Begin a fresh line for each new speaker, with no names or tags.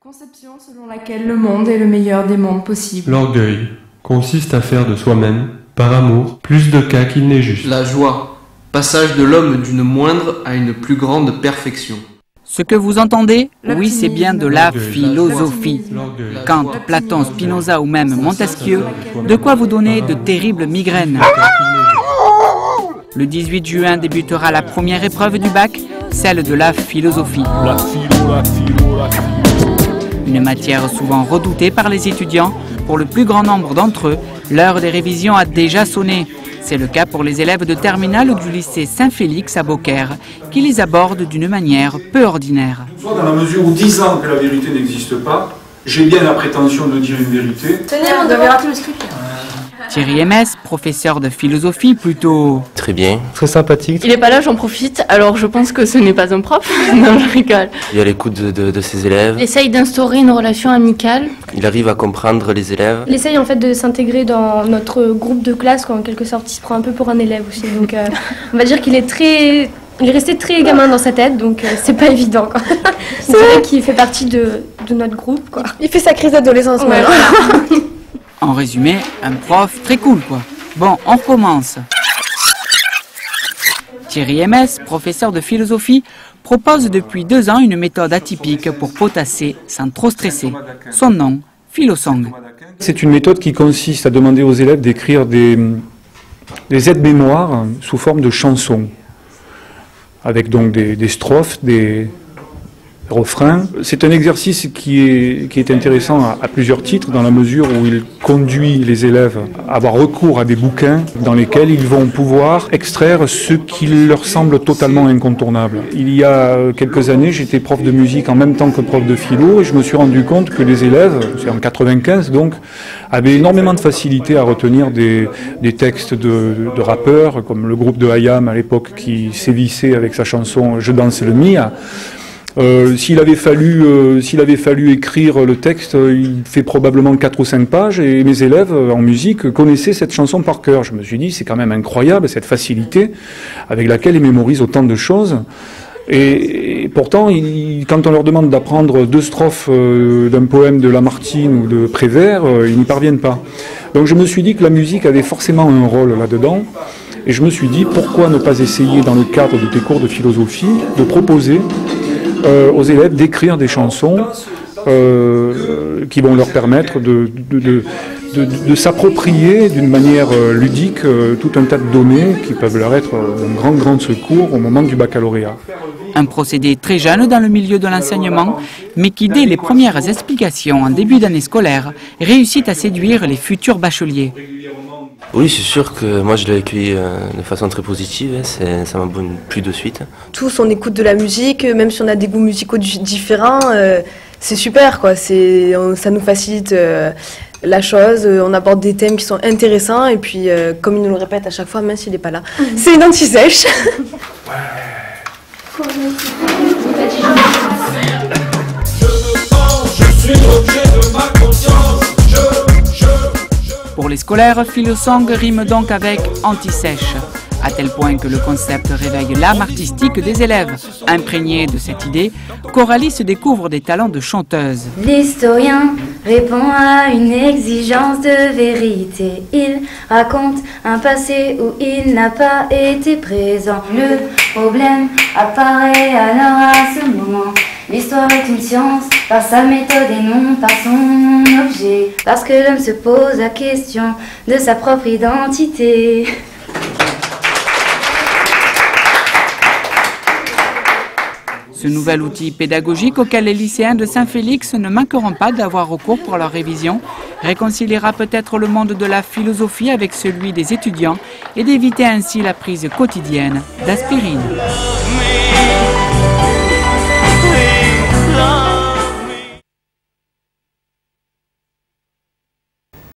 Conception selon laquelle le monde est le meilleur des mondes possibles.
L'orgueil consiste à faire de soi-même, par amour, plus de cas qu'il n'est juste.
La joie, passage de l'homme d'une moindre à une plus grande perfection.
Ce que vous entendez, oui, c'est bien de la philosophie. Kant, Platon, Spinoza ou même Montesquieu, de quoi vous donner de terribles migraines. Le 18 juin débutera la première épreuve du bac, celle de la philosophie. Une matière souvent redoutée par les étudiants. Pour le plus grand nombre d'entre eux, l'heure des révisions a déjà sonné. C'est le cas pour les élèves de terminale du lycée Saint-Félix à Beaucaire, qui les abordent d'une manière peu ordinaire.
Soit dans la mesure où 10 ans que la vérité n'existe pas, j'ai bien la prétention de dire une vérité.
Tenez, on devait rater le script.
Thierry MS, professeur de philosophie plutôt...
Très bien.
Très sympathique.
Il n'est pas là, j'en profite, alors je pense que ce n'est pas un prof. Non, je rigole.
Il est à l'écoute de ses élèves.
Il essaye d'instaurer une relation amicale.
Il arrive à comprendre les élèves.
Il essaye en fait de s'intégrer dans notre groupe de classe, quoi, en quelque sorte. Il se prend un peu pour un élève aussi. Donc on va dire qu'il est très... Il est resté très gamin dans sa tête, donc c'est pas évident, quoi. C'est vrai qu'il fait partie de notre groupe, quoi.
Il fait sa crise d'adolescence,
ouais, voilà.
En résumé, un prof très cool, quoi. Bon, on recommence. Thierry MS, professeur de philosophie, propose depuis 2 ans une méthode atypique pour potasser sans trop stresser. Son nom, Philosong.
C'est une méthode qui consiste à demander aux élèves d'écrire des aides-mémoires sous forme de chansons, avec donc des strophes, des refrains. C'est un exercice qui est intéressant à plusieurs titres, dans la mesure où il conduit les élèves à avoir recours à des bouquins dans lesquels ils vont pouvoir extraire ce qui leur semble totalement incontournable. Il y a quelques années, j'étais prof de musique en même temps que prof de philo, et je me suis rendu compte que les élèves, c'est en 95 donc, avaient énormément de facilité à retenir des textes de rappeurs, comme le groupe de I.A.M. à l'époque qui sévissait avec sa chanson « Je danse le Mia ». S'il avait fallu écrire le texte, il fait probablement 4 ou 5 pages, et mes élèves en musique connaissaient cette chanson par cœur. Je me suis dit, c'est quand même incroyable cette facilité avec laquelle ils mémorisent autant de choses. Et pourtant, quand on leur demande d'apprendre 2 strophes d'un poème de Lamartine ou de Prévert, ils n'y parviennent pas. Donc je me suis dit que la musique avait forcément un rôle là-dedans. Et je me suis dit, pourquoi ne pas essayer, dans le cadre de tes cours de philosophie, de proposer aux élèves d'écrire des chansons qui vont leur permettre de s'approprier d'une manière ludique tout un tas de données qui peuvent leur être d'un grand secours au moment du baccalauréat.
Un procédé très jeune dans le milieu de l'enseignement, mais qui, dès les premières explications en début d'année scolaire, réussit à séduire les futurs bacheliers.
Oui, c'est sûr que moi je l'ai accueilli de façon très positive, ça m'a plu de suite.
Tous on écoute de la musique, même si on a des goûts musicaux différents, c'est super quoi, ça nous facilite la chose, on aborde des thèmes qui sont intéressants et puis comme il nous le répète à chaque fois, même s'il n'est pas là, c'est une anti-sèche.
Pour les scolaires, Philosong rime donc avec anti-sèche, à tel point que le concept réveille l'âme artistique des élèves. Imprégnée de cette idée, Coralie se découvre des talents de chanteuse.
L'historien répond à une exigence de vérité. Il raconte un passé où il n'a pas été présent. Le problème apparaît alors à ce moment. L'histoire est une science par sa méthode et non par son objet. Parce que l'homme se pose la question de sa propre identité.
Ce nouvel outil pédagogique auquel les lycéens de Saint-Félix ne manqueront pas d'avoir recours pour leur révision réconciliera peut-être le monde de la philosophie avec celui des étudiants et d'éviter ainsi la prise quotidienne d'aspirine.